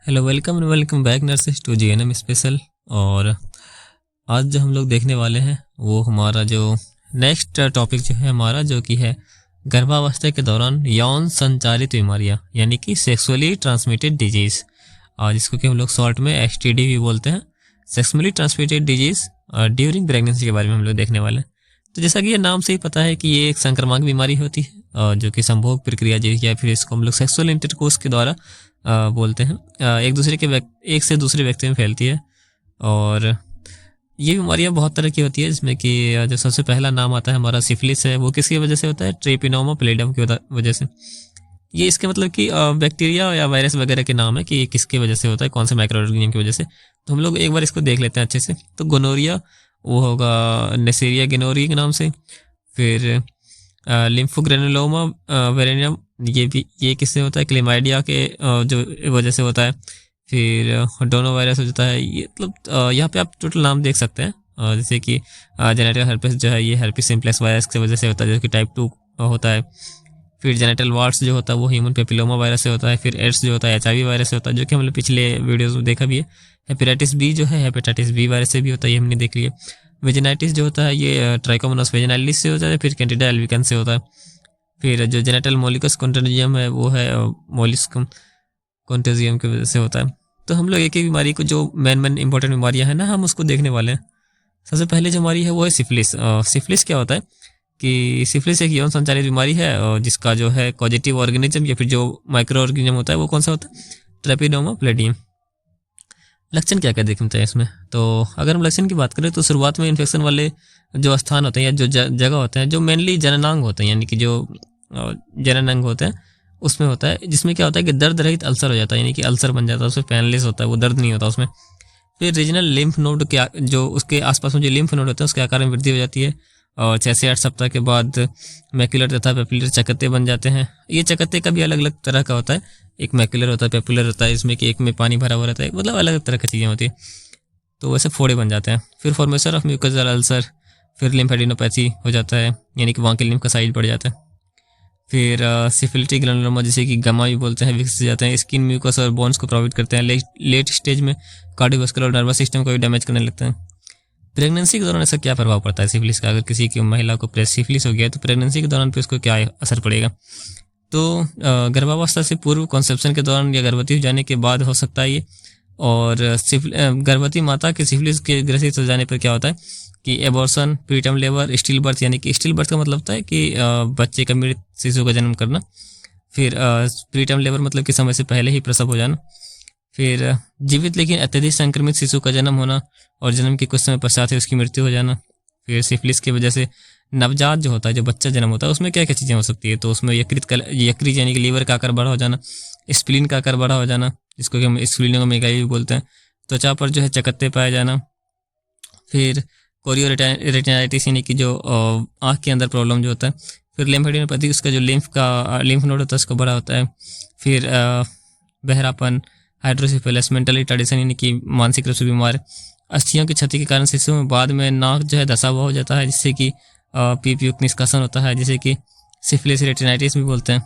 Hello, welcome back nurses to GNM special. और आज जो हम लोग देखने वाले हैं वो हमारा जो नेक्स्ट टॉपिक जो है हमारा जो कि है गर्भावस्था के दौरान यौन संचारित बीमारियां यानी कि सेक्सुअली ट्रांसमिटेड डिजीज़, और जिसको कि हम लोग शॉर्ट में एसटीडी भी बोलते हैं, sexually transmitted disease during pregnancy के बारे में हम लोग देखने वाले हैं। तो जैसा कि ये नाम से ही पता है कि ये एक संक्रामक बीमारी होती है जो कि संभोग प्रक्रिया या फिर इसको हम लोग सेक्सुअल इंटरकोर्स के द्वारा बोलते हैं, एक से दूसरे व्यक्ति में फैलती है। और ये बीमारियां बहुत तरह की होती है, जिसमें कि जो सबसे पहला नाम आता है हमारा सिफिलिस है। वो किसकी वजह से होता है? ट्रेपिनोमा पैलिडम की वजह से। ये इसके मतलब कि बैक्टीरिया या वायरस वगैरह के नाम है कि किसकी वजह से होता है, कौन से माइक्रो ऑर्गेनिज्म की वजह से। तो हम लोग एक बार इसको देख लेते हैं अच्छे से। तो गोनोरिया वो होगा नेसेरिया गोनोरिया के नाम से। फिर लिम्फोग्रेनुलोमा वेरेनियम, ये किससे होता है? क्लेमाइडिया के जो वजह से होता है। फिर डोनो वायरस हो जाता है। ये मतलब यहाँ पे आप टोटल नाम देख सकते हैं, जैसे कि जेनेटल हर्पिस जो है ये हर्पिस सिम्प्लेक्स वायरस की वजह से होता है, जो कि टाइप 2 होता है। फिर जेनेटल वार्ट्स जो होता है वो ह्यूमन पेपिलोमा वायरस से होता है। फिर एड्स जो होता है HIV वायरस से होता है, जो कि हमने पिछले वीडियोज़ में देखा भी है। हेपेटाइटिस बी जो है हेपेटाइटिस बी वायरस से भी होता है, ये हमने देख लिया। वेजिनाइटिस जो होता है ये ट्राइकोमोनास वेजिनालिस से होता है। फिर कैंडिडा एल्बिकन्स से होता है। फिर जो जेनेटल मोलिकस कॉन्टेजियम है वो है मोलिस्कम कॉन्टेजियम की वजह से होता है। तो हम लोग एक एक बीमारी को, जो मेन इंपॉर्टेंट बीमारियां हैं ना, हम उसको देखने वाले हैं। सबसे पहले जो बीमारी है वो है सिफिलिस। सिफिलिस क्या होता है कि सिफिलिस एक यौन संचारित बीमारी है, और जिसका जो है पॉजिटिव ऑर्गेनिज्म या फिर जो माइक्रो ऑर्गेनिज्म होता है वो कौन सा होता है? ट्रेपिनोमा पैलिडियम। लक्षण क्या क्या देखते हैं इसमें? तो अगर हम लक्षण की बात करें तो शुरुआत में इन्फेक्शन वाले जो स्थान होते हैं या जो जगह होते हैं, जो मेनली जननांग होते हैं, यानी कि जो जननांग होते हैं उसमें होता है, जिसमें क्या होता है कि दर्द रहित अल्सर हो जाता है, यानी कि अल्सर बन जाता है, उसमें पेनलेस होता है, वो दर्द नहीं होता उसमें। फिर रीजनल लिम्फ नोड के जो उसके आसपास में जो लिम्फ नोड होते हैं उसके आकार में वृद्धि हो जाती है, और 6 से 8 सप्ताह के बाद मैक्युलर तथा पेपुलर चकत्ते बन जाते हैं। ये चकत्ते का भी अलग अलग तरह का होता है, एक मैक्युलर होता है, पेपुलर होता है, इसमें कि एक में पानी भरा हुआ रहता है, मतलब अलग अलग तरह की चीज़ें होती है। तो वैसे फोड़े बन जाते हैं। फिर फॉर्मेशन ऑफ म्यूकोजल अल्सर, फिर लिम्फेडिनोपैथी हो जाता है, यानी कि वहाँ के लिम्फ का साइज बढ़ जाता है। फिर सिफिलिटिक ग्रैनुलोमा, जिसे कि गमा भी बोलते हैं, विकसित जाते हैं। स्किन म्यूकस और बोन्स को प्रभावित करते हैं। लेट स्टेज में कार्डियोवास्कुलर और नर्वस सिस्टम को भी डैमेज करने लगते हैं। प्रेगनेंसी के दौरान ऐसा क्या प्रभाव पड़ता है सिफिलिस का? अगर किसी की महिला को सिफिलिस हो गया तो प्रेगनेंसी के दौरान पे उसको क्या असर पड़ेगा? तो गर्भावस्था से पूर्व, कॉन्सेप्शन के दौरान या गर्भवती हो जाने के बाद हो सकता है ये। और गर्भवती माता के सिफिलिस के ग्रसित हो जाने पर क्या होता है कि abortion, preterm labour, still birth, यानी कि स्टिल बर्थ का मतलब होता है कि बच्चे का, मृत शिशु का जन्म करना। फिर प्रीटर्म लेबर मतलब कि समय से पहले ही प्रसव हो जाना। फिर जीवित लेकिन अत्यधिक संक्रमित शिशु का जन्म होना, और जन्म के कुछ समय पश्चात ही उसकी मृत्यु हो जाना। फिर सिफिलिस की वजह से नवजात जो होता है, जो बच्चा जन्म होता है, उसमें क्या क्या चीज़ें हो सकती है? तो उसमें यकृत यानी कि लीवर का आकार बड़ा हो जाना, स्प्लीन का आकार बड़ा हो जाना, जिसको कि हम स्प्लीनोमेगाली भी बोलते हैं। त्वचा पर जो है चकत्ते पाए जाना। फिर कोरियोरेटिनाइटिस, यानी कि जो आँख के अंदर प्रॉब्लम जो होता है। फिर लिम्फेडिनोपैथी, उसका जो लिम्फ नोड होता है उसको बड़ा होता है। फिर बहरापन, हाइड्रोसिफेलस, मेंटल रिटार्डेशन, यानी कि मानसिक रूप से बीमार। अस्थियों की क्षति के कारण शिशु में बाद में नाक जो है धसा हुआ हो जाता है, जिससे कि पीपयुक्त निष्कासन होता है, जिसे कि सिफिलिस रेटिनाइटिस भी बोलते हैं।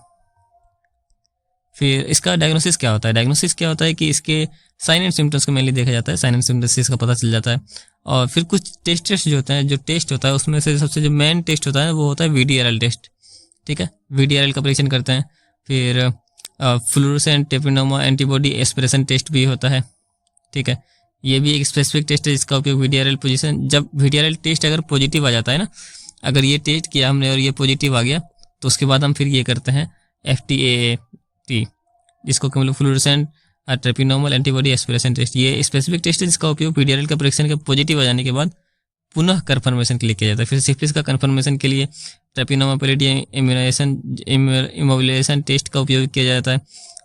फिर इसका डायग्नोसिस क्या होता है? डायग्नोसिस क्या होता है कि इसके साइन एंड सिम्टम्स को मेनली देखा जाता है, साइन एंड सिम्टम्स से इसका पता चल जाता है। और फिर कुछ टेस्ट जो होते हैं, जो टेस्ट होता है उसमें से सबसे जो मेन टेस्ट होता है वो होता है VDRL टेस्ट। ठीक है, VDRL का परीक्षण करते हैं। फिर फ्लोरोसेंट टेपिनोमा एंटीबॉडी एस्पिरेशन टेस्ट भी होता है। ठीक है, ये भी एक स्पेसिफिक टेस्ट है जिसका उपयोग VDRL पोजीशन, जब VDRL टेस्ट अगर पॉजिटिव आ जाता है ना, अगर ये टेस्ट किया हमने और ये पॉजिटिव आ गया तो उसके बाद हम फिर ये करते हैं FTAT, जिसको हम लोग फ्लोरोसेंट ट्रेपिनोमल एंटीबॉडी एस्पिरेशन टेस्ट। ये स्पेसिफिक टेस्ट है जिसका उपयोग VDRL का परीक्षण के पॉजिटिव आ जाने के बाद पुनः कन्फर्मेशन के लिए किया जाता है। फिर सिफिलिस का कन्फर्मेशन के लिए ट्रेपिनोमा पैलिडियम इम्यूनाइजेशन टेस्ट का उपयोग किया जाता है।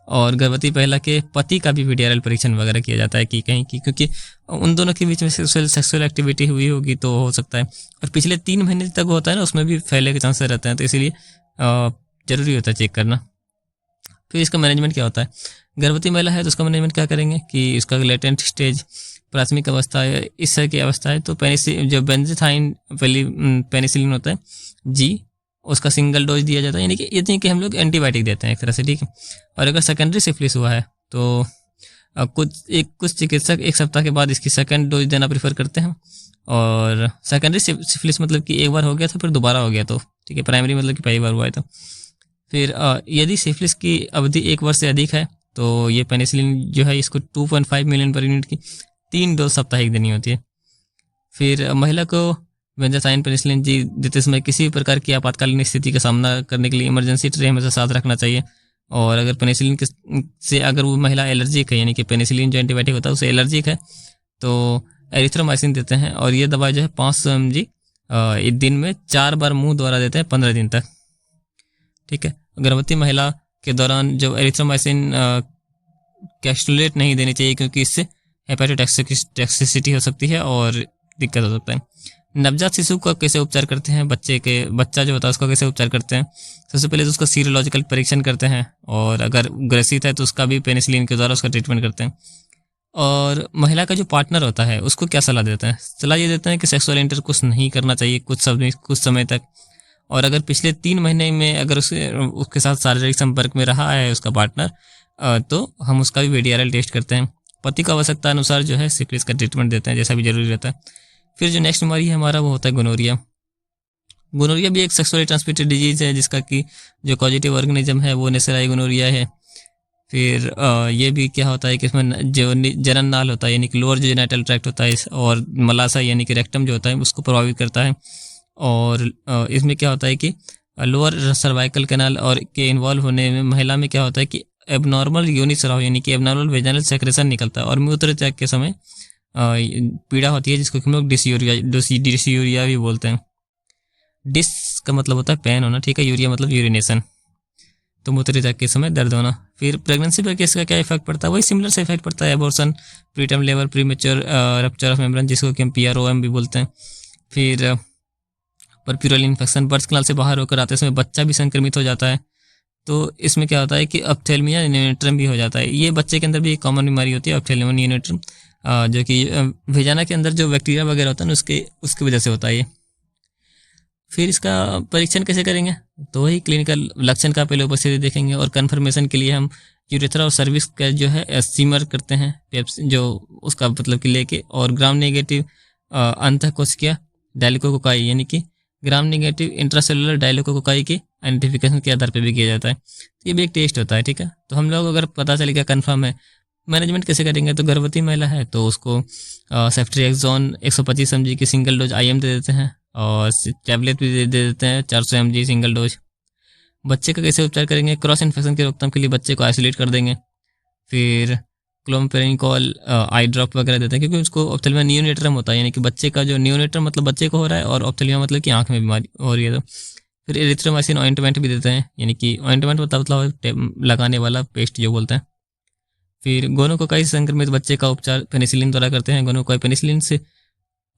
और गर्भवती महिला के पति का भी VDRL परीक्षण वगैरह किया जाता है कि कहीं की, क्योंकि उन दोनों के बीच में सेक्सुअल एक्टिविटी हुई होगी तो हो सकता है। और पिछले 3 महीने तक होता है ना, उसमें भी फैलने के चांसेस रहते हैं, तो इसीलिए ज़रूरी होता है चेक करना। फिर इसका मैनेजमेंट क्या होता है? गर्भवती महिला है तो उसका मैनेजमेंट क्या करेंगे कि इसका लेटेंट स्टेज, प्राथमिक अवस्था है, इस तरह की अवस्था है तो जो बेंजीथाइन पेनिसिलिन होता है जी, उसका सिंगल डोज दिया जाता है, यानी कि हम लोग एंटीबायोटिक देते हैं एक तरह से। ठीक है, और अगर सेकेंडरी सिफिलिस हुआ है तो कुछ चिकित्सक 1 सप्ताह के बाद इसकी सेकंड डोज देना प्रेफर करते हैं। और सेकेंडरी सिफिलिस मतलब कि एक बार हो गया था फिर दोबारा हो गया तो ठीक है, प्राइमरी मतलब कि पहली बार हुआ है तो फिर यदि सिफिलिस की अवधि 1 वर्ष से अधिक है तो ये पेनिसिलिन जो है इसको 2.5 मिलियन पर यूनिट की 3 डोज साप्ताहिक देनी होती है। फिर महिला को बेंजाथाइन पेनिसिलिन जी देते समय किसी भी प्रकार की आपातकालीन स्थिति का सामना करने के लिए इमरजेंसी ट्रे हमेशा साथ रखना चाहिए। और अगर पेनिसिलिन से अगर वो महिला एलर्जिक है, यानी कि पेनिसिलिन जो एंटीबायोटिक होता है उसे एलर्जिक है, तो एरिथ्रोमाइसिन देते हैं। और ये दवा जो है 500 mg एक दिन में 4 बार मुंह द्वारा देते हैं 15 दिन तक। ठीक है, गर्भवती महिला के दौरान जो एरिथ्रोमाइसिन कैस्टुलेट नहीं देनी चाहिए, क्योंकि इससे हेपेटोटॉक्सिसिटी हो सकती है और दिक्कत हो सकता है। नवजात शिशु का कैसे उपचार करते हैं, बच्चा जो होता है उसका कैसे उपचार करते हैं? सबसे पहले तो उसका सीरोलॉजिकल परीक्षण करते हैं, और अगर ग्रसित है तो उसका भी पेनिसिलिन के द्वारा उसका ट्रीटमेंट करते हैं। और महिला का जो पार्टनर होता है उसको क्या सलाह देते हैं? सलाह ये देते हैं कि सेक्सुअल इंटरकोर्स नहीं करना चाहिए कुछ समय तक। और अगर पिछले 3 महीने में अगर उसके साथ शारीरिक संपर्क में रहा है उसका पार्टनर, तो हम उसका भी VDRL टेस्ट करते हैं। पति को आवश्यकता अनुसार जो है सिफिलिस का ट्रीटमेंट देते हैं, जैसा भी जरूरी रहता है। फिर जो नेक्स्ट बीमारी है हमारा वो होता है गोनोरिया। गोनोरिया भी एक सेक्सुअली ट्रांसमिटेड डिजीज है, जिसका कि जो पॉजिटिव ऑर्गेनिज्म है वो नेसराई गोनोरिया है। फिर ये भी क्या होता है कि इसमें जो जनन नाल होता है, यानी कि लोअर जो जेनिटल ट्रैक्ट होता है, और मलाशय यानी कि रेक्टम जो होता है उसको प्रभावित करता है। और इसमें क्या होता है कि लोअर सर्वाइकल कैनाल और के इन्वॉल्व होने में महिला में क्या होता है कि एबनॉर्मल योनि स्राव यानी कि एबनॉर्मल वेजाइनल सेक्रेशन निकलता है, और मूत्र त्याग के समय पीड़ा होती है, जिसको हम लोग डिसयूरिया भी बोलते हैं। डिस का मतलब होता है पेन होना, ठीक है, यूरिया मतलब यूरिनेशन, तो मूत्र त्याग के समय दर्द होना। फिर प्रेगनेंसी पर इसका क्या इफेक्ट पड़ता है? वही सिमिलर से इफेक्ट पड़ता है, abortion, preterm labour, premature rupture of membrane, जिसको कि हम PROM भी बोलते हैं। फिर परप्यूरल इन्फेक्शन, बर्थ कैनाल से बाहर होकर आते समय बच्चा भी संक्रमित हो जाता है, तो इसमें क्या होता है कि अप्थेल्मिया नियोनेट्रम भी हो जाता है। ये बच्चे के अंदर भी एक कॉमन बीमारी होती है, अप्थेल्मिया नियोनेट्रम, जो कि वेजाना के अंदर जो बैक्टीरिया वगैरह होता है ना उसकी वजह से होता है ये। फिर इसका परीक्षण कैसे करेंगे? तो वही क्लिनिकल लक्षण का पहले उपस्थिति देखेंगे, और कन्फर्मेशन के लिए हम यूरेथ्रा और सर्विक्स का जो है सीमर करते हैं, जो उसका मतलब कि लेके, और ग्राम नेगेटिव अंतःकोशिकीय डायलिकोकोकाई यानी कि ग्राम नेगेटिव इंट्रासेलुलर डायलिकोकोकाई की आइडेंटिफिकेशन के आधार पर भी किया जाता है। तो ये भी एक टेस्ट होता है, ठीक है। तो हम लोग अगर पता चले क्या कन्फर्म है, मैनेजमेंट कैसे करेंगे? तो गर्भवती महिला है तो उसको सेफ्ट्रिएक्सोन 125 mg की सिंगल डोज IM दे देते हैं, और टैबलेट भी दे देते हैं 400 mg सिंगल डोज। बच्चे का कैसे उपचार करेंगे? क्रॉस इन्फेक्शन की रोकथाम के लिए बच्चे को आइसोलेट कर देंगे। फिर क्लोम्पेनिकॉल आई ड्रॉप वगैरह देते हैं, क्योंकि उसको ऑप्थेल्मिया नियोनेट्रम होता है, यानी कि बच्चे का जो नियोनेट्रम मतलब बच्चे को हो रहा है, और ऑप्थेल्मिया मतलब कि आँख में बीमारी हो रही है। तो फिर एरिथ्रोमाइसिन ऑइंटमेंट भी देते हैं, यानी कि ऑइंटमेंट मतलब लगाने वाला पेस्ट जो बोलते हैं। फिर गोनोकोकाई से संक्रमित बच्चे का उपचार पेनिसिलिन द्वारा करते हैं। गोनोकोकाई पेनिसिलिन से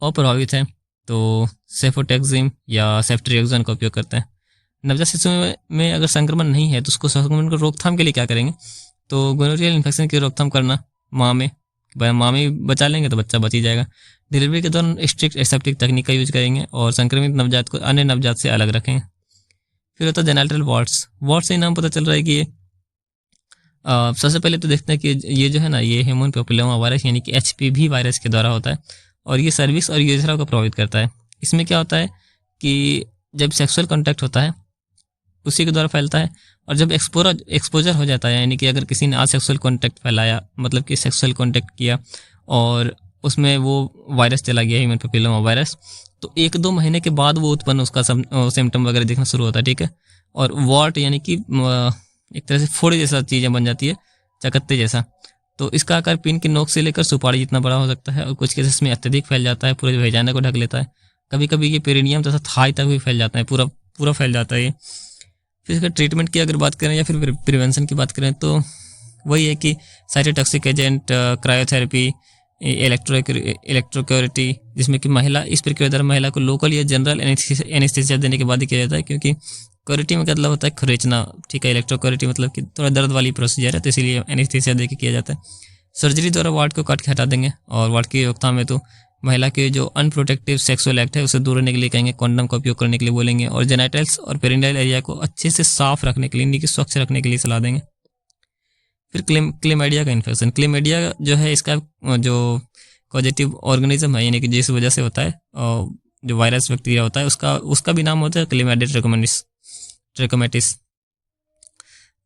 अप्रभावित है तो सेफोटेक्सिम या सेफ्ट्रिएक्सोन का उपयोग करते हैं। नवजात शिशु में अगर संक्रमण नहीं है तो उसको संक्रमण को रोकथाम के लिए क्या करेंगे? तो गोनोरियल इन्फेक्शन की रोकथाम करना, माँ में बचा लेंगे तो बच्चा बच ही जाएगा। डिलीवरी के दौरान स्ट्रिक्ट एसेप्टिक तकनीक का यूज करेंगे, और संक्रमित नवजात को अन्य नवजात से अलग रखेंगे। फिर होता है जेनिटल वार्ड्स। वार्ड से ही नाम पता चल रहा है कि ये सबसे पहले तो देखते हैं कि ये जो है ना, ये ह्यूमन पैपिलोमा वायरस यानी कि HPV वायरस के द्वारा होता है, और ये सर्विक्स और यूरेथ्रा को प्रभावित करता है। इसमें क्या होता है कि जब सेक्सुअल कॉन्टैक्ट होता है उसी के द्वारा फैलता है, और जब एक्सपोजर हो जाता है, यानी कि अगर किसी ने आज सेक्सुअल कॉन्टैक्ट फैलाया, मतलब कि सेक्सुअल कॉन्टैक्ट किया और उसमें वो वायरस चला गया, ह्यूमन पैपिलोमा वायरस, तो 1-2 महीने के बाद वो उत्पन्न उसका सिम्टम वगैरह दिखना शुरू होता है, ठीक है। और वॉट यानी कि एक तरह से फोड़े जैसा चीज़ें बन जाती है, चकत्ते जैसा। तो इसका आकार पिन की नोक से लेकर सुपारी जितना बड़ा हो सकता है, और कुछ केसेस में अत्यधिक फैल जाता है, पूरे वेजाना को ढक लेता है। कभी कभी ये पेरिनियम तथा थाई तक भी फैल जाता है, पूरा फैल जाता है ये। फिर इसका ट्रीटमेंट की अगर बात करें या फिर प्रिवेंशन की बात करें, तो वही है कि साइटोटॉक्सिक एजेंट, क्रायोथेरेपी, इलेक्ट्रोक्योरिटी, जिसमें कि इस प्रक्रिया द्वारा महिला को लोकल या जनरल एनेस्थीसिया देने के बाद ही किया जाता है, क्योंकि क्योरिटी में मतलब होता है खरीचना, ठीक है। इलेक्ट्रोक्योरिटी मतलब कि थोड़ा दर्द वाली प्रोसीजर है, तो इसीलिए एनेस्थीसिया दे के किया जाता है। सर्जरी द्वारा वार्ड को काट के हटा देंगे, और वार्ड की रोकथाम में तो महिला के जो अनप्रोटेक्टिव सेक्सुअल एक्ट है उसे दूर रहने के लिए कहेंगे, कॉन्डम का उपयोग करने के लिए बोलेंगे, और जेनिटल्स और पेरिनियल एरिया को अच्छे से साफ रखने के लिए, यानी कि स्वच्छ रखने के लिए सलाह देंगे। फिर क्लेमाइडिया का इन्फेक्शन। क्लेमाइडिया जो है इसका जो कॉजेटिव ऑर्गेनिज्म है, यानी कि जिस वजह से होता है जो वायरस बैक्टीरिया होता है उसका भी नाम होता है क्लेमाइडिया ट्रैकोमैटिस।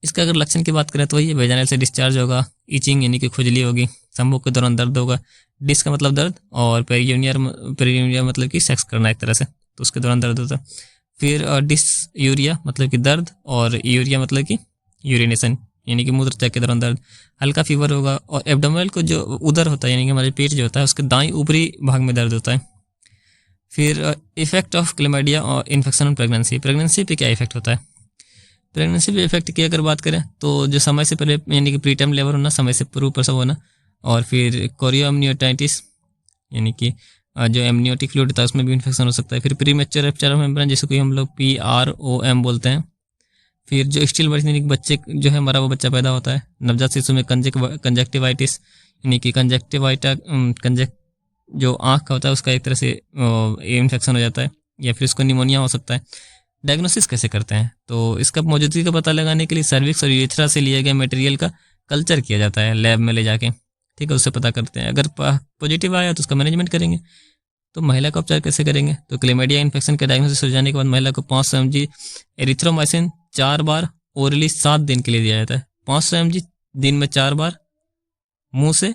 इसका अगर लक्षण की बात करें तो ये वेजाइनल से डिस्चार्ज होगा, ईचिंग यानी कि खुजली होगी, संभोग के दौरान दर्द होगा, डिस का मतलब दर्द, और पेरियूनिया मतलब कि सेक्स करना एक तरह से, तो उसके दौरान दर्द होता है। फिर डिसयूरिया मतलब कि दर्द, और यूरिया मतलब कि यूरिनेशन यानी कि मूत्रत्याग के दौरान दर्द, हल्का फीवर होगा, और एब्डोमिनल को जो उदर होता है यानी कि हमारे पेट जो होता है उसके दाएं ऊपरी भाग में दर्द होता है। फिर इफेक्ट ऑफ क्लेमाइडिया और इन्फेक्शन ऑन प्रेगनेंसी पे क्या इफेक्ट होता है? प्रेगनेंसी पे इफेक्ट की अगर बात करें तो जो समय से पहले यानी कि प्री टर्म लेबर होना, समय से पूर्व प्रसव होना, और फिर कोरियोअम्नियोटाइटिस यानी कि जो एमनियोटिक फ्लूइड होता है उसमें भी इन्फेक्शन हो सकता है। फिर प्रीमेच्योर रप्चर ऑफ मेम्ब्रेन जिसको कि हम लोग PROM बोलते हैं। फिर जो स्टिल बर्थ यानी कि बच्चे जो है मरा हुआ बच्चा पैदा होता है। नवजात शिशु में कंजक्टिवाइटिस यानी कि जो आँख का होता है उसका एक तरह से इन्फेक्शन हो जाता है, या फिर उसको निमोनिया हो सकता है। डायग्नोसिस कैसे करते हैं? तो इसका मौजूदगी का पता लगाने के लिए सर्विक्स और यूरेथ्रा से लिए गए मटेरियल का कल्चर किया जाता है लैब में ले जाके, ठीक है, उससे पता करते हैं। अगर पॉजिटिव आया तो उसका मैनेजमेंट करेंगे। तो महिला का उपचार कैसे करेंगे? तो क्लेमाइडिया इन्फेक्शन के डायग्नोसिस हो जाने के बाद महिला को 500 mg एरिथ्रोमाइसिन 4 बार ओरली 7 दिन के लिए दिया जाता है। 500 mg दिन में 4 बार, मुंह से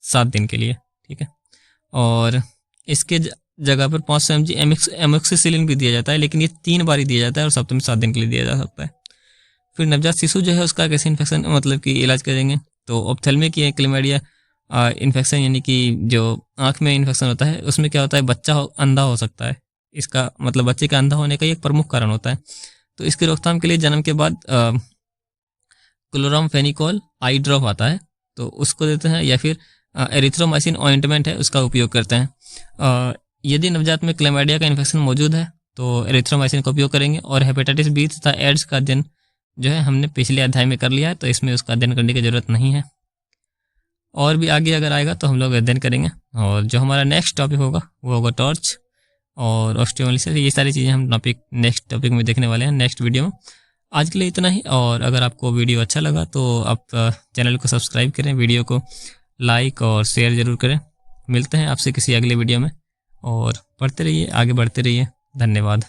7 दिन के लिए, ठीक है। और इसके जगह पर 500 mg एमोक्सिसिलिन भी दिया जाता है, लेकिन ये 3 बार ही दिया जाता है और सप्ताह में 7 दिन के लिए दिया जा सकता है। फिर नवजात शिशु जो है उसका कैसे इन्फेक्शन मतलब कि इलाज करेंगे? तो ऑप्थेल्मिक या क्लेमाइडिया इन्फेक्शन यानी कि जो आँख में इन्फेक्शन होता है उसमें क्या होता है, बच्चा अंधा हो सकता है। इसका मतलब बच्चे का अंधा होने का एक प्रमुख कारण होता है। तो इसकी रोकथाम के लिए जन्म के बाद क्लोरामफेनिकोल आई ड्रॉप आता है, तो उसको देते हैं, या फिर एरिथ्रोमाइसिन ऑइंटमेंट है उसका उपयोग करते हैं। यदि नवजात में क्लेमाइडिया का इन्फेक्शन मौजूद है तो एरिथ्रोमाइसिन का उपयोग करेंगे। और हेपेटाइटिस बी तथा एड्स का अध्ययन जो है हमने पिछले अध्याय में कर लिया है, तो इसमें उसका अध्ययन करने की ज़रूरत नहीं है। और भी आगे अगर आएगा तो हम लोग अध्ययन करेंगे। और जो हमारा नेक्स्ट टॉपिक होगा वो होगा टॉर्च और ऑस्टियोमाइलिसिस। ये सारी चीज़ें हम नेक्स्ट टॉपिक में देखने वाले हैं नेक्स्ट वीडियो में। आज के लिए इतना ही। और अगर आपको वीडियो अच्छा लगा तो आप चैनल को सब्सक्राइब करें, वीडियो को लाइक और शेयर ज़रूर करें। मिलते हैं आपसे किसी अगले वीडियो में, और पढ़ते रहिए, आगे बढ़ते रहिए। धन्यवाद।